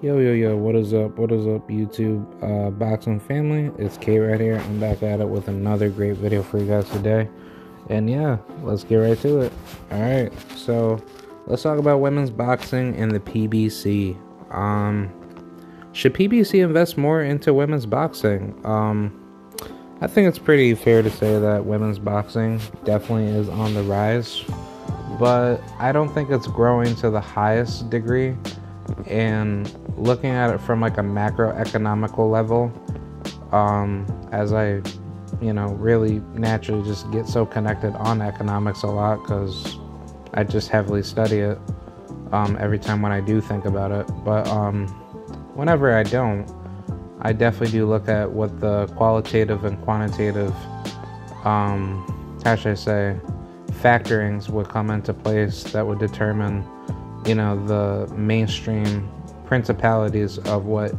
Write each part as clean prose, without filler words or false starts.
Yo, what is up? What is up, YouTube boxing family? It's K right here. I'm back at it with another great video for you guys today. And yeah, let's get right to it. Alright, so let's talk about women's boxing and the PBC. Should PBC invest more into women's boxing? I think it's pretty fair to say that women's boxing definitely is on the rise, but I don't think it's growing to the highest degree. And looking at it from like a macroeconomical level, as I really naturally just get so connected on economics a lot because I just heavily study it every time when I do think about it. But whenever I don't, I definitely do look at what the qualitative and quantitative how should I say factorings would come into place that would determine the mainstream principalities of what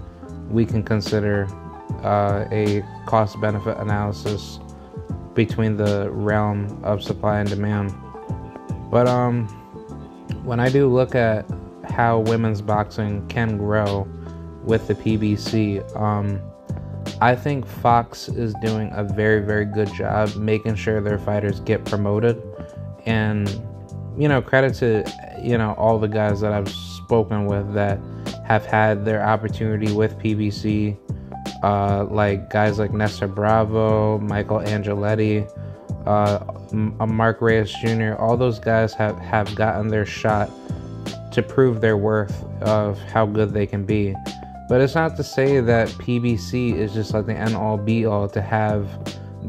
we can consider a cost-benefit analysis between the realm of supply and demand. But when I do look at how women's boxing can grow with the PBC, I think Fox is doing a very, very good job making sure their fighters get promoted. And credit to all the guys that I've spoken with that have had their opportunity with PBC, like guys like Nestor Bravo, Michael Angeletti, Mark Reyes Jr. All those guys have gotten their shot to prove their worth of how good they can be. But it's not to say that PBC is just like the end-all be-all to have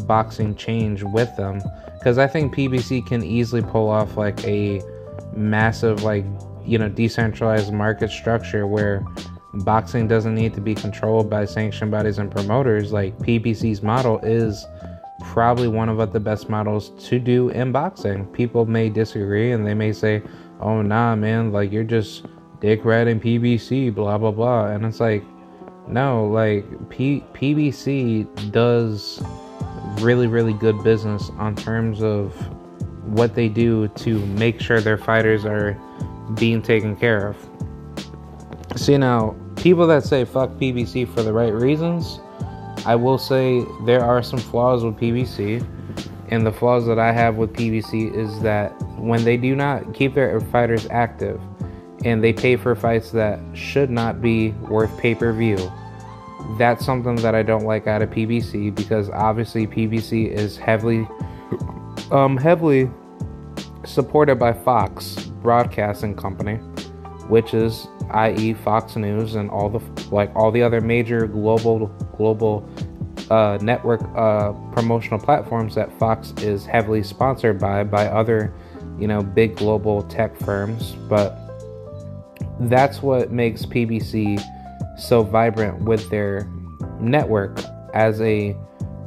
boxing change with them, because I think PBC can easily pull off like a massive decentralized market structure where boxing doesn't need to be controlled by sanctioned bodies and promoters. Like PBC's model is probably one of the best models to do in boxing. People may disagree and they may say, oh nah man, like you're just dick riding PBC, blah blah blah. And it's like, no, like PBC does really, really good business on terms of what they do to make sure their fighters are being taken care of. So people that say fuck PBC for the right reasons, I will say there are some flaws with PBC, and the flaws that I have with PBC is that when they do not keep their fighters active and they pay for fights that should not be worth pay-per-view, that's something that I don't like out of PBC, because obviously PBC is heavily supported by Fox Broadcasting Company, which is i.e. Fox News and all the other major global network promotional platforms that Fox is heavily sponsored by other big global tech firms. But that's what makes PBC so vibrant with their network as a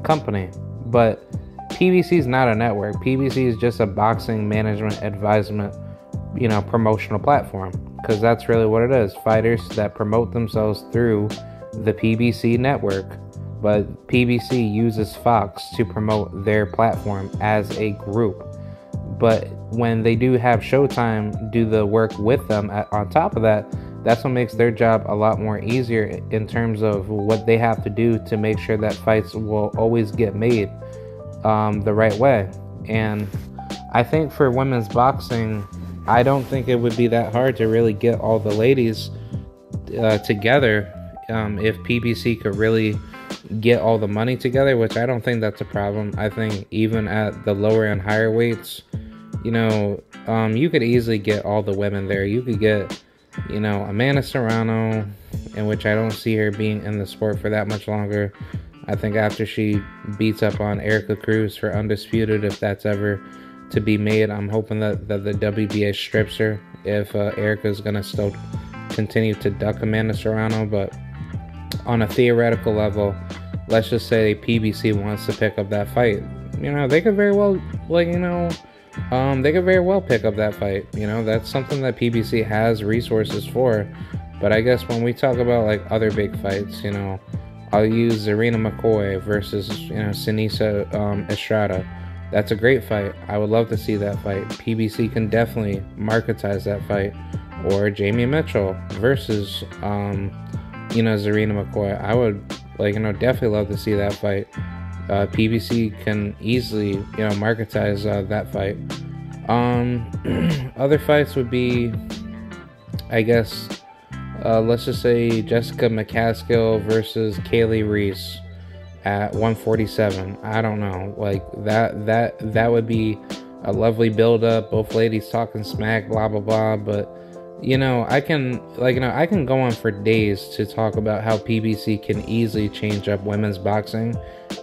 company. But PBC is not a network. PBC is just a boxing management advisement, promotional platform, because that's really what it is. Fighters that promote themselves through the PBC network, but PBC uses Fox to promote their platform as a group. But when they do have Showtime do the work with them on top of that, that's what makes their job a lot more easier in terms of what they have to do to make sure that fights will always get made the right way. And I think for women's boxing, I don't think it would be that hard to really get all the ladies together if PBC could really get all the money together, which I don't think that's a problem. I think even at the lower and higher weights, you could easily get all the women there. You could get Amanda Serrano, in which I don't see her being in the sport for that much longer. I think after she beats up on Erica Cruz for Undisputed, if that's ever to be made, I'm hoping that the WBA strips her if Erica's going to still continue to duck Amanda Serrano. But on a theoretical level, let's just say PBC wants to pick up that fight. They could very well, they could very well pick up that fight. That's something that PBC has resources for. But I guess when we talk about other big fights, I'll use Zarina McCoy versus Sinisa Estrada. That's a great fight. I would love to see that fight. PBC can definitely marketize that fight or Jamie Mitchell versus Zarina McCoy. I would definitely love to see that fight. PBC can easily marketize that fight. Other fights would be, I guess, let's just say Jessica McCaskill versus Kaylee Reese at 147. I don't know, like that would be a lovely build up. Both ladies talking smack, blah blah blah. But I can go on for days to talk about how PBC can easily change up women's boxing,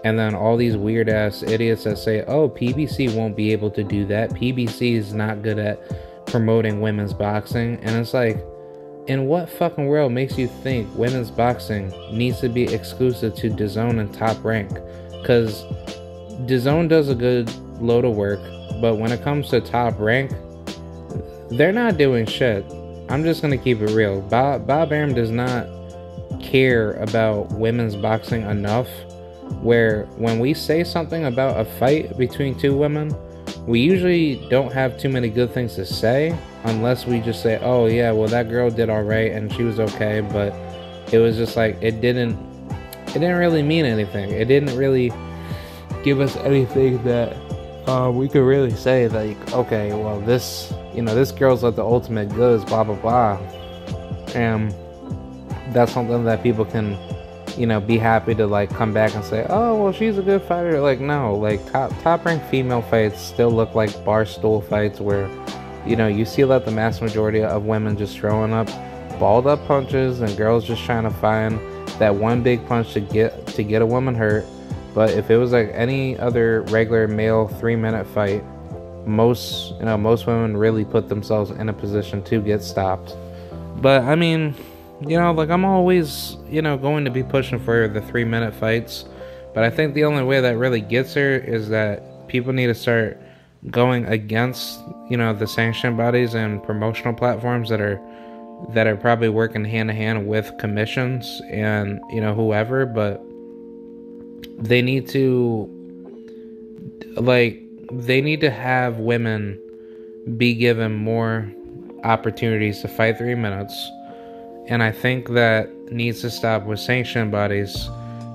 and then all these weird ass idiots that say, oh, PBC won't be able to do that. PBC is not good at promoting women's boxing. And it's like, in what fucking world makes you think women's boxing needs to be exclusive to DAZN and Top Rank? Because DAZN does a good load of work, but when it comes to Top Rank, they're not doing shit. I'm just gonna keep it real. Bob Arum does not care about women's boxing enough where when we say something about a fight between two women, we usually don't have too many good things to say, unless we just say, oh yeah, well that girl did alright and she was okay, but it was just like it didn't really mean anything. It didn't really give us anything that we could really say like, okay, well this girl's like the ultimate goods, blah blah blah. And that's something that people can be happy to like come back and say, oh well, she's a good fighter. Like, no, like top ranked female fights still look like bar stool fights where you see like the mass majority of women just throwing up balled up punches and girls just trying to find that one big punch to get a woman hurt. But if it was like any other regular male 3-minute fight, most women really put themselves in a position to get stopped. But I mean, I'm always going to be pushing for the 3-minute fights, but I think the only way that really gets her is that people need to start going against the sanction bodies and promotional platforms that are probably working hand in hand with commissions and whoever, but they need to have women be given more opportunities to fight 3 minutes. And I think that needs to stop with sanction bodies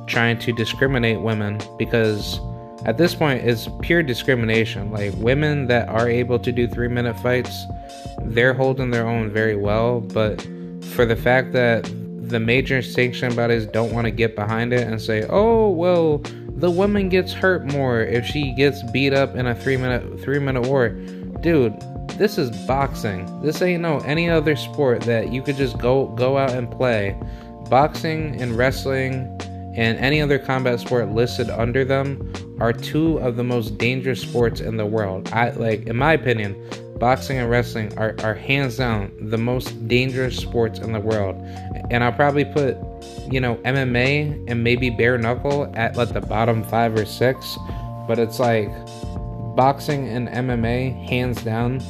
trying to discriminate women, because at this point it's pure discrimination. Like, women that are able to do 3-minute fights, they're holding their own very well, but for the fact that the major sanction bodies don't want to get behind it and say, oh well, the woman gets hurt more if she gets beat up in a 3-minute war. Dude, this is boxing. This ain't no any other sport that you could just go out and play. Boxing and wrestling and any other combat sport listed under them are two of the most dangerous sports in the world. In my opinion, boxing and wrestling are hands down the most dangerous sports in the world. And I'll probably put, MMA and maybe bare knuckle at like the bottom 5 or 6, but it's like boxing and MMA hands down,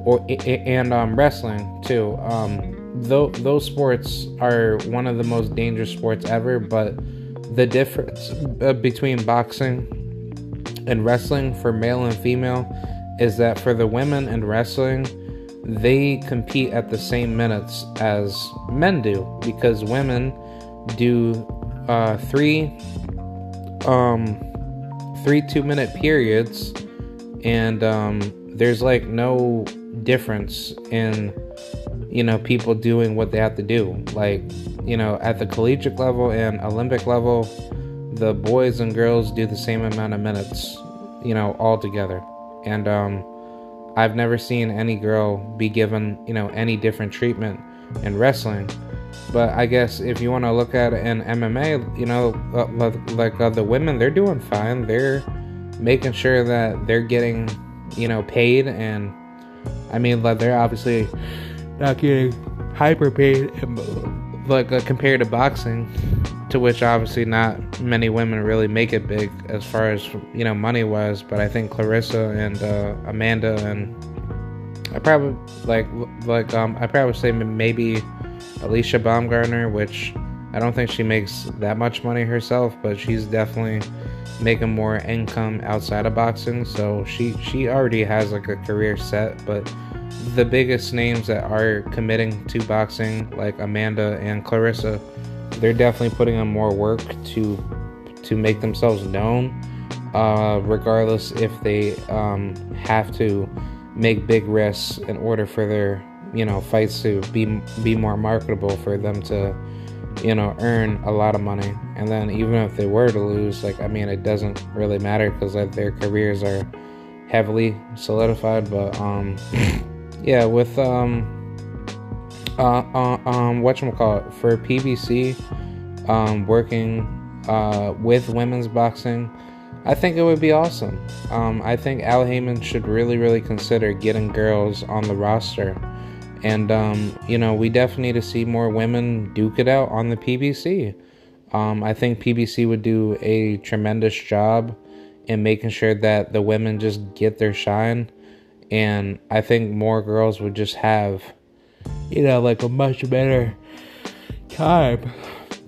and wrestling too. Those sports are one of the most dangerous sports ever, but the difference between boxing and wrestling for male and female is that for the women in wrestling, they compete at the same minutes as men do, because women do 3 2-minute periods, and there's like no difference in people doing what they have to do. Like, at the collegiate level and Olympic level, the boys and girls do the same amount of minutes all together. And I've never seen any girl be given any different treatment in wrestling. But I guess if you want to look at it in MMA, the women, they're doing fine. They're making sure that they're getting paid, and I mean, like, they're obviously not getting hyper paid, compared to boxing, to which obviously not many women really make it big as far as money wise. But I think Clarissa and Amanda, and I probably I probably say maybe Alicia Baumgartner, which I don't think she makes that much money herself, but she's definitely making more income outside of boxing, so she already has like a career set. But the biggest names that are committing to boxing, like Amanda and Clarissa, they're definitely putting in more work to make themselves known, regardless if they have to make big risks in order for their fights to be more marketable, for them to earn a lot of money. And then even if they were to lose, like, I mean, it doesn't really matter because like their careers are heavily solidified. But yeah, with whatchamacallit, for PBC, working with women's boxing, I think it would be awesome. I think Al Heyman should really consider getting girls on the roster. And, we definitely need to see more women duke it out on the PBC. I think PBC would do a tremendous job in making sure that the women just get their shine. And I think more girls would just have, like a much better time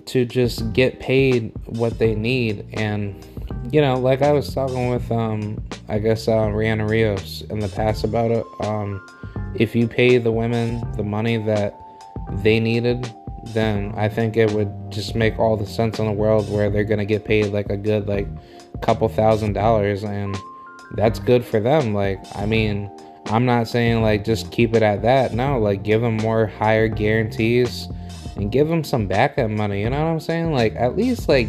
to just get paid what they need. And, like I was talking with, Rihanna Rios in the past about it. If you pay the women the money that they needed, then I think it would just make all the sense in the world, where they're going to get paid like a good, like, couple $1,000s, and that's good for them. Like, I mean, I'm not saying like just keep it at that. No, like, give them more higher guarantees and give them some backup money. You know what I'm saying? Like, at least, like,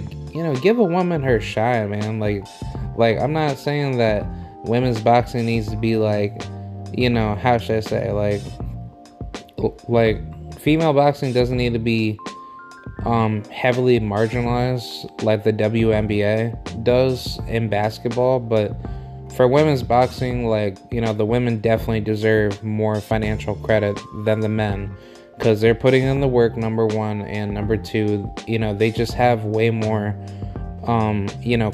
give a woman her shine, man. Like I'm not saying that women's boxing needs to be like, how should I say, like female boxing doesn't need to be heavily marginalized like the WNBA does in basketball. But for women's boxing, like, the women definitely deserve more financial credit than the men, because they're putting in the work, number one, and number two, they just have way more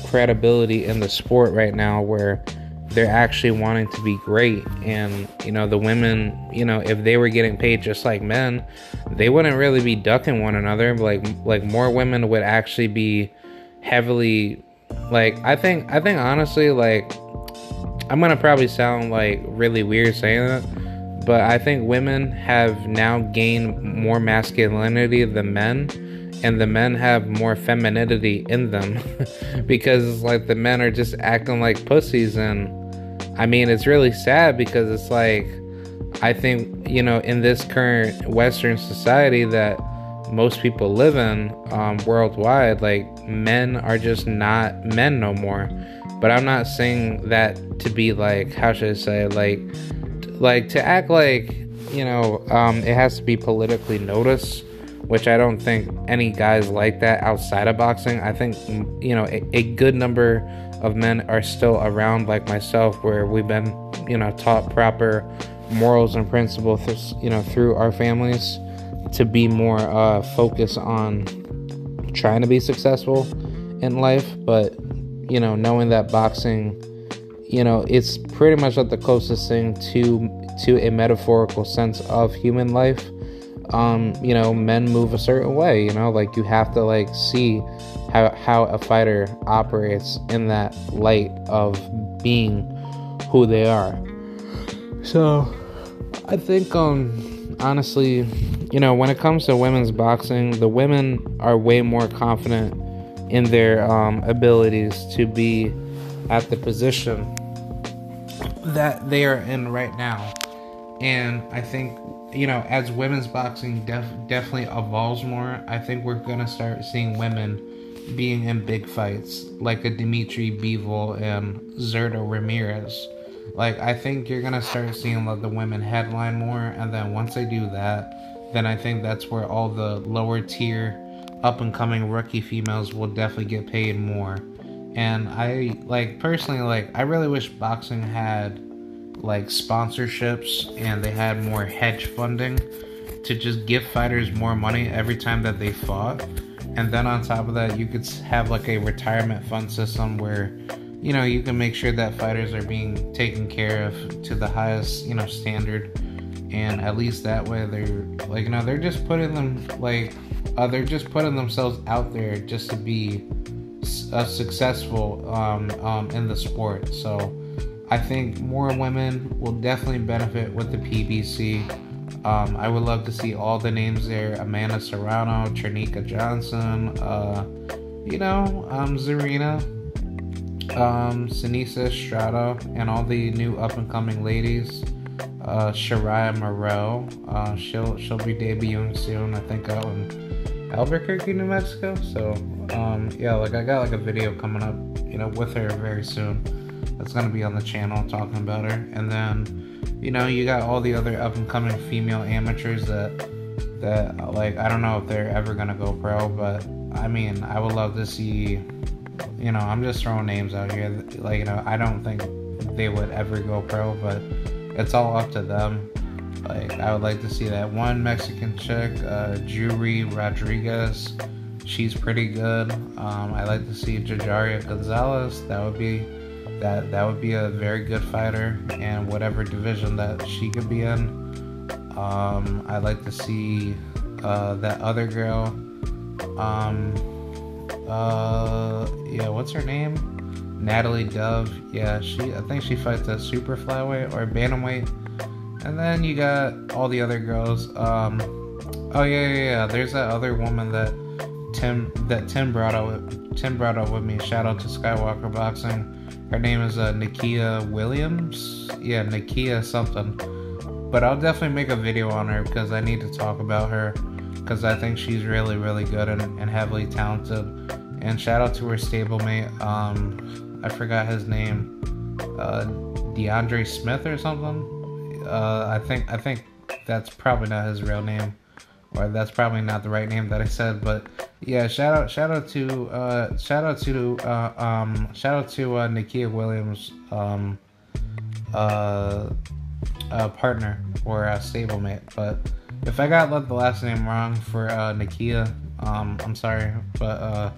credibility in the sport right now, where they're actually wanting to be great. And the women, if they were getting paid just like men, they wouldn't really be ducking one another. Like more women would actually be heavily, like, I think honestly, like, I'm gonna probably sound like really weird saying that, but I think women have now gained more masculinity than men, and the men have more femininity in them because, like, the men are just acting like pussies. And I mean, it's really sad, because it's like, I think, in this current Western society that most people live in, worldwide, like, men are just not men no more. But I'm not saying that to be like, how should I say, like to act like, it has to be politically noticed, which I don't think any guys like that outside of boxing. I think, a good number of men are still around, like myself, where we've been, taught proper morals and principles, through our families, to be more focused on trying to be successful in life. But, knowing that boxing, it's pretty much like the closest thing to a metaphorical sense of human life. Men move a certain way, like, you have to, like, see how a fighter operates in that light of being who they are. So I think, honestly, when it comes to women's boxing, the women are way more confident in their abilities to be at the position that they are in right now. And I think, as women's boxing definitely evolves more, I think we're going to start seeing women being in big fights, like a Dimitri Bivol and Zurdo Ramirez. Like, I think you're going to start seeing the women headline more, and then once they do that, then I think that's where all the lower tier, up-and-coming rookie females will definitely get paid more. And I, personally, I really wish boxing had, sponsorships, and they had more hedge funding to just give fighters more money every time that they fought. And then on top of that, you could have, a retirement fund system where, you can make sure that fighters are being taken care of to the highest, standard. And at least that way they're, they're just putting them, they're just putting themselves out there just to be successful in the sport. So I think more women will definitely benefit with the PBC. I would love to see all the names there: Amanda Serrano, Trinica Johnson, Zarina, Sinisa Estrada, and all the new up and coming ladies. Shariah Moreau, she'll be debuting soon, I think, out in Albuquerque, New Mexico. So I got like a video coming up, with her very soon. That's gonna be on the channel talking about her. And then, you got all the other up and coming female amateurs that like, I don't know if they're ever gonna go pro, but I mean, I would love to see. I'm just throwing names out here. Like, I don't think they would ever go pro, but it's all up to them. Like, I would like to see that one Mexican chick, Yuri Rodriguez. She's pretty good. I like to see Jajaria Gonzalez. That would be a very good fighter in whatever division that she could be in. I'd like to see that other girl. What's her name? Natalie Dove. Yeah, I think she fights at super flyweight or bantamweight. And then you got all the other girls. There's that other woman that Tim brought up with me. Shout out to Skywalker Boxing. Her name is Nakia Williams. Yeah, Nakia something. But I'll definitely make a video on her because I need to talk about her, because I think she's really, really good and heavily talented. And shout out to her stablemate. I forgot his name. DeAndre Smith or something. I think that's probably not his real name, or that's probably not the right name that I said. But yeah, shout out to Nakia Williams, partner or stablemate. But if I got the last name wrong for Nakia, I'm sorry, but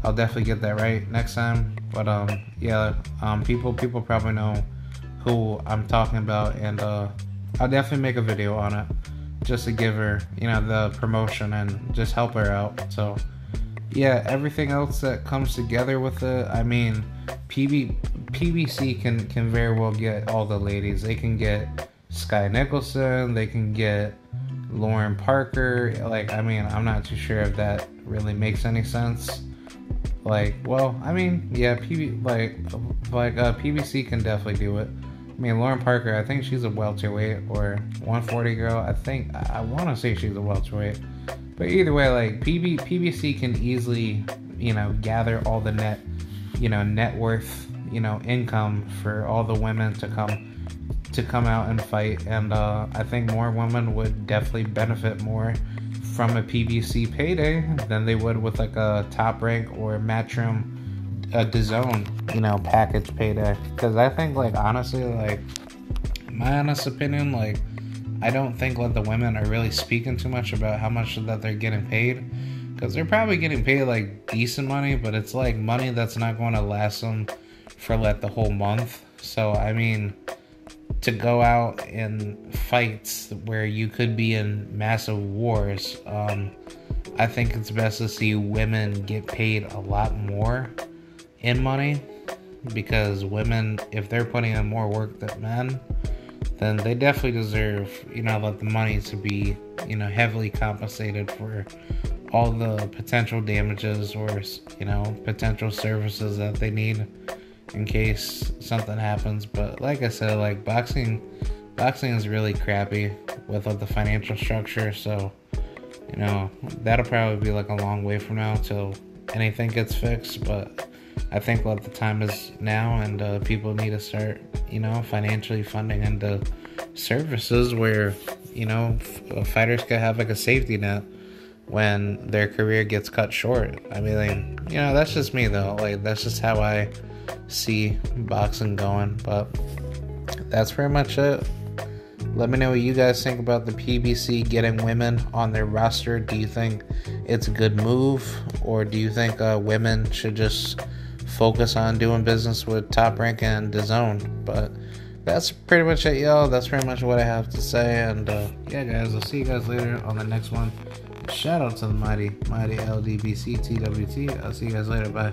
I'll definitely get that right next time. But people probably know who I'm talking about, and I'll definitely make a video on it just to give her, the promotion and just help her out. So yeah, everything else that comes together with it, I mean, PBC can very well get all the ladies. They can get Sky Nicholson, they can get Lauren Parker. Like, I mean, I'm not too sure if that really makes any sense. Like, well, I mean, yeah, PBC can definitely do it. I mean, Lauren Parker, I think she's a welterweight or 140 girl. I want to say she's a welterweight. But either way, like, PBC can easily, gather all the net worth, income for all the women to come out and fight. And I think more women would definitely benefit more from a PBC payday than they would with like a Top Rank or Matchroom DAZN, package payday. Because I think, like, honestly, like, my honest opinion, like, I don't think the women are really speaking too much about how much that they're getting paid, because they're probably getting paid like decent money, but it's like money that's not going to last them for like the whole month. So I mean, to go out in fights where you could be in massive wars, I think it's best to see women get paid a lot more in money, because women, if they're putting in more work than men, then they definitely deserve, the money to be, heavily compensated for all the potential damages or, potential services that they need in case something happens. But like I said, like, boxing is really crappy with the financial structure. So, that'll probably be like a long way from now till anything gets fixed. But I think the time is now, and people need to start, financially funding into services where, fighters can have like a safety net when their career gets cut short. I mean, that's just me though. Like, that's just how I see boxing going. But that's pretty much it. Let me know what you guys think about the PBC getting women on their roster. Do you think it's a good move, or do you think women should just focus on doing business with Top Rank and DAZN? But that's pretty much it, y'all. That's pretty much what I have to say. And yeah, guys, I'll see you guys later on the next one. Shout out to the mighty LDBC TWT. I'll see you guys later. Bye.